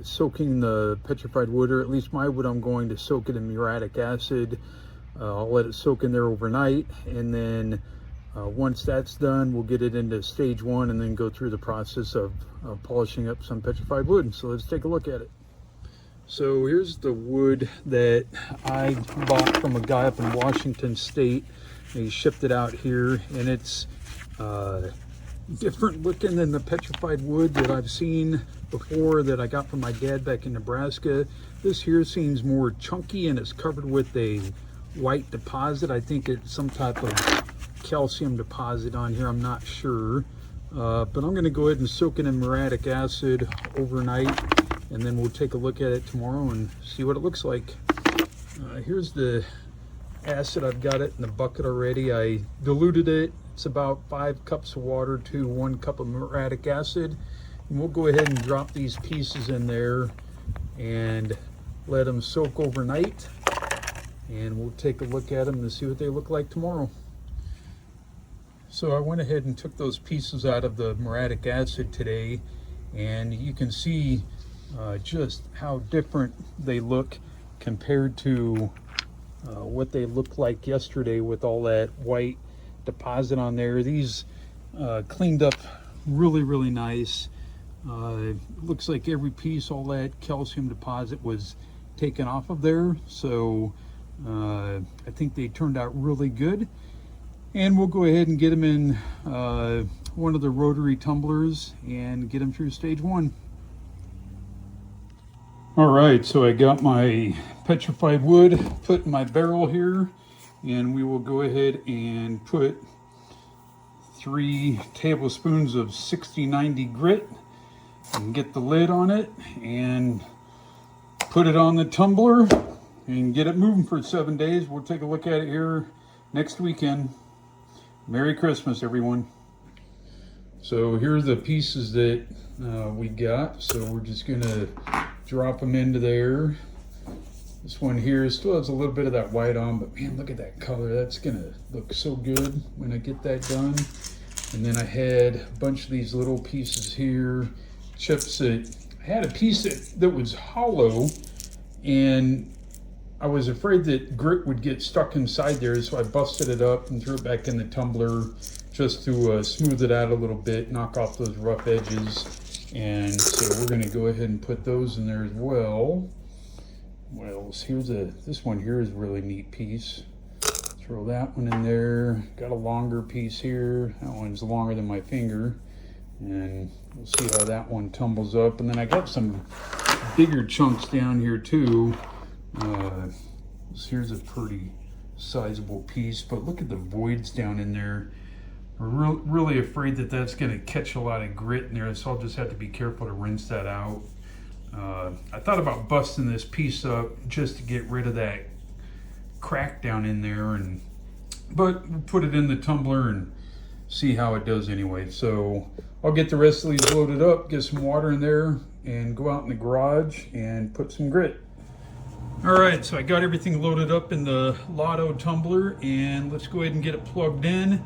soaking the petrified wood, or at least my wood. I'm going to soak it in muriatic acid. I'll let it soak in there overnight, and then once that's done, we'll get it into stage 1 and then go through the process of polishing up some petrified wood. So let's take a look at it. So here's the wood that I bought from a guy up in Washington State. He shipped it out here, and it's different looking than the petrified wood that I've seen before that I got from my dad back in Nebraska. This here seems more chunky, and it's covered with a white deposit. I think it's some type of calcium deposit on here, I'm not sure. But I'm going to go ahead and soak it in muriatic acid overnight, and then we'll take a look at it tomorrow and see what it looks like. Here's the acid. I've got it in the bucket already. I diluted it. It's about 5 cups of water to 1 cup of muriatic acid. And we'll go ahead and drop these pieces in there and let them soak overnight. And we'll take a look at them and see what they look like tomorrow. So I went ahead and took those pieces out of the muriatic acid today, and you can see just how different they look compared to what they looked like yesterday with all that white deposit on there. These cleaned up really nice. Looks like every piece, all that calcium deposit was taken off of there. So I think they turned out really good. And we'll go ahead and get them in one of the Rotary tumblers and get them through stage 1. All right, so I got my petrified wood put in my barrel here, and we will go ahead and put 3 tablespoons of 60/90 grit and get the lid on it and put it on the tumbler and get it moving for 7 days. We'll take a look at it here next weekend. Merry Christmas, everyone. So here's the pieces that we got. So we're just gonna drop them into there. This one here still has a little bit of that white on, but man, look at that color. That's gonna look so good when I get that done. And then I had a bunch of these little pieces here, chips that, I had a piece that was hollow, and I was afraid that grit would get stuck inside there, so I busted it up and threw it back in the tumbler just to smooth it out a little bit, knock off those rough edges. And so we're gonna go ahead and put those in there as well. What else? This one here is a really neat piece. Throw that one in there. Got a longer piece here. That one's longer than my finger. And we'll see how that one tumbles up. And then I got some bigger chunks down here too. Here's a pretty sizable piece, but look at the voids down in there. I'm really afraid that that's going to catch a lot of grit in there, so I'll just have to be careful to rinse that out. I thought about busting this piece up just to get rid of that crack down in there, but we'll put it in the tumbler and see how it does anyway. So I'll get the rest of these loaded up, get some water in there, and go out in the garage and put some grit. All right, so I got everything loaded up in the Lot-O tumbler, and let's go ahead and get it plugged in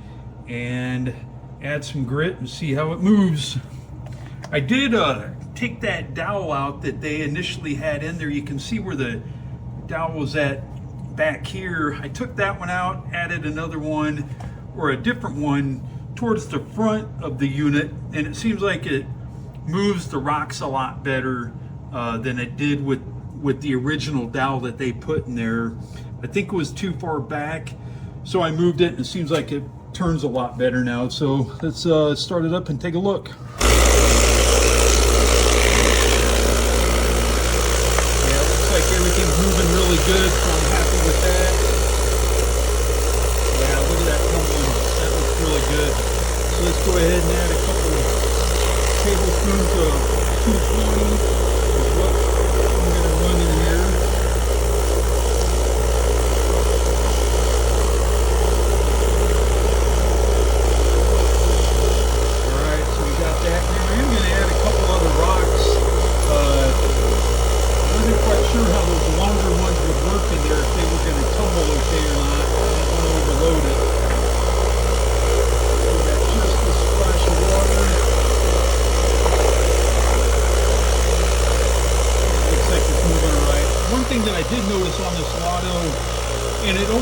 and add some grit and see how it moves. I did take that dowel out that they initially had in there. You can see where the dowel was at back here. I took that one out, added another one, or a different one, towards the front of the unit, and it seems like it moves the rocks a lot better than it did with the original dowel that they put in there. I think it was too far back, so I moved it, and it seems like it turns a lot better now. So let's start it up and take a look. Yeah, it looks like everything's moving really good, so I'm happy with that. Yeah, look at that tumbling. That looks really good. So let's go ahead and add a couple of tablespoons of 220. I'm going to run in here. Alright, so we got that. Now I'm going to add a couple other rocks. I wasn't quite sure how those longer ones would work in there, if they were going to tumble okay or not. I didn't want to overload it. So we got just a splash of water.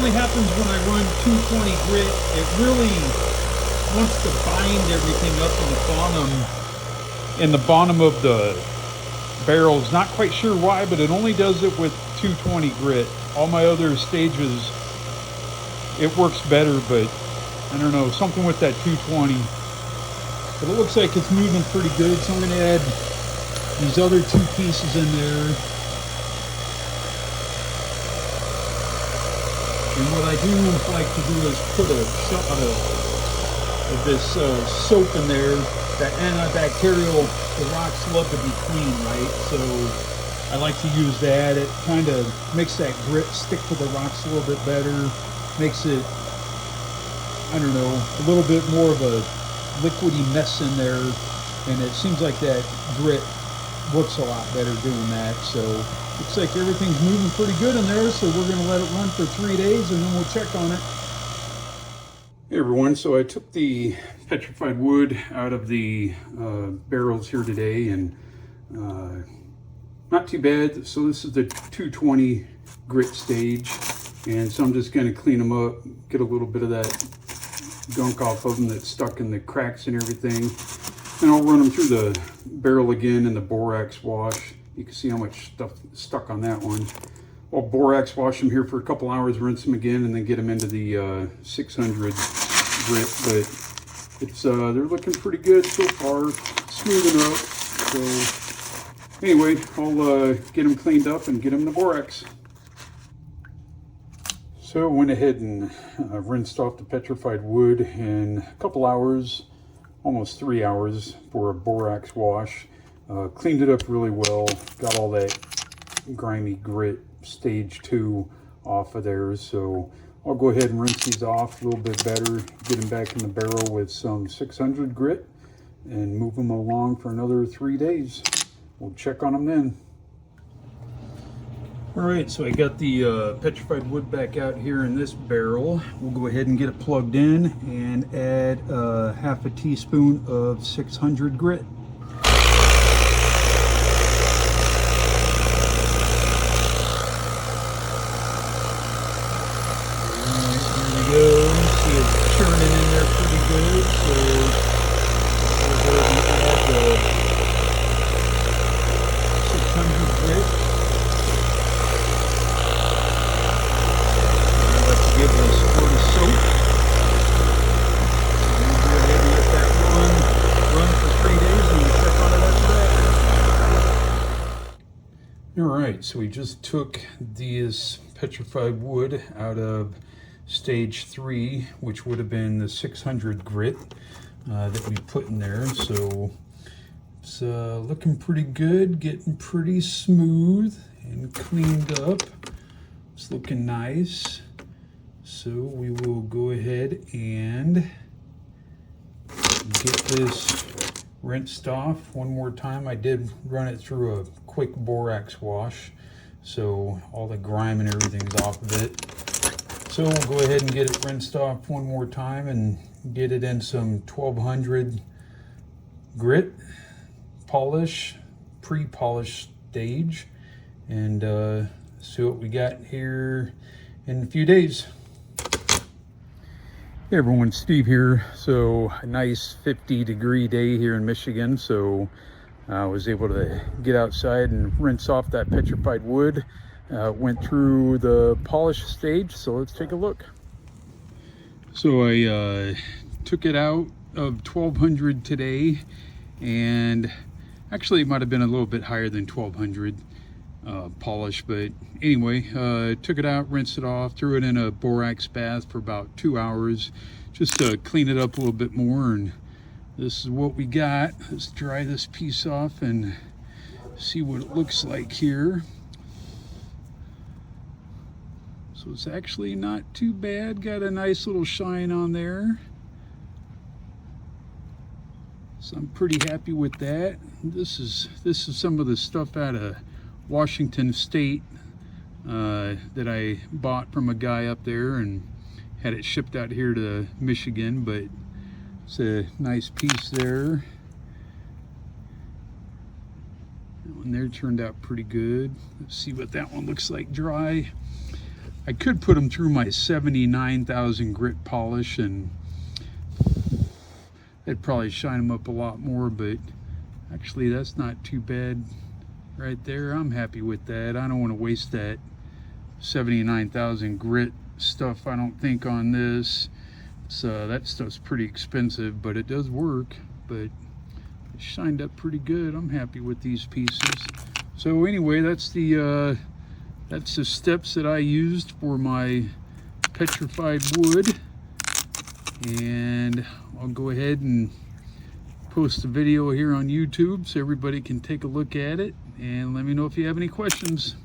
usually happens when I run 220 grit. It really wants to bind everything up in the bottom of the barrels. Not quite sure why, but it only does it with 220 grit. All my other stages, it works better, but I don't know, something with that 220. But it looks like it's moving pretty good, so I'm going to add these other two pieces in there. And what I do like to do is put a shot of this soap in there. That antibacterial, the rocks love to be clean, right? So I like to use that. It kind of makes that grit stick to the rocks a little bit better. Makes it, I don't know, a little bit more of a liquidy mess in there. And it seems like that grit looks a lot better doing that. So looks like everything's moving pretty good in there. So we're going to let it run for 3 days and then we'll check on it. Hey everyone, so I took the petrified wood out of the barrels here today, and not too bad. So this is the 220 grit stage, and so I'm just going to clean them up, get a little bit of that gunk off of them that's stuck in the cracks and everything, and I'll run them through the barrel again in the borax wash. You can see how much stuff is stuck on that one. I'll borax wash them here for a couple hours, rinse them again, and then get them into the 600 grit. But it's they're looking pretty good so far, smoothing up. So anyway, I'll get them cleaned up and get them in the borax. So I went ahead and rinsed off the petrified wood in a couple hours, almost 3 hours for a borax wash. Cleaned it up really well, got all that grimy grit stage 2 off of there. So I'll go ahead and rinse these off a little bit better, get them back in the barrel with some 600 grit and move them along for another 3 days. We'll check on them then. All right, so I got the petrified wood back out here in this barrel. We'll go ahead and get it plugged in and add half a teaspoon of 600 grit. See it's churning in there pretty good, so we'll go ahead and add the 600 grit. And let's give it a squirt of soap. And we'll go ahead and let that run for 3 days and we'll check on it after that. Alright, so we just took this petrified wood out of stage 3, which would have been the 600 grit that we put in there. So it's looking pretty good, getting pretty smooth and cleaned up. It's looking nice. So we will go ahead and get this rinsed off one more time. I did run it through a quick borax wash, so all the grime and everything's off of it. So we'll go ahead and get it rinsed off one more time and get it in some 1200 grit polish, pre-polish stage, and see what we got here in a few days. Hey everyone, Steve here. So a nice 50-degree day here in Michigan, so I was able to get outside and rinse off that petrified wood. Went through the polish stage, so let's take a look. So I took it out of 1200 today, and actually it might have been a little bit higher than 1200 polish, but anyway, took it out, rinsed it off, threw it in a borax bath for about 2 hours just to clean it up a little bit more, and this is what we got. Let's dry this piece off and see what it looks like here. So it's actually not too bad. Got a nice little shine on there. So I'm pretty happy with that. This is some of the stuff out of Washington State that I bought from a guy up there and had it shipped out here to Michigan, but it's a nice piece there. That one there turned out pretty good. Let's see what that one looks like dry. I could put them through my 79,000 grit polish and it'd probably shine them up a lot more, but actually that's not too bad right there. I'm happy with that. I don't want to waste that 79,000 grit stuff, I don't think, on this. So that stuff's pretty expensive, but it does work. But it shined up pretty good. I'm happy with these pieces. So anyway, that's the steps that I used for my petrified wood, and I'll go ahead and post a video here on YouTube so everybody can take a look at it, and let me know if you have any questions.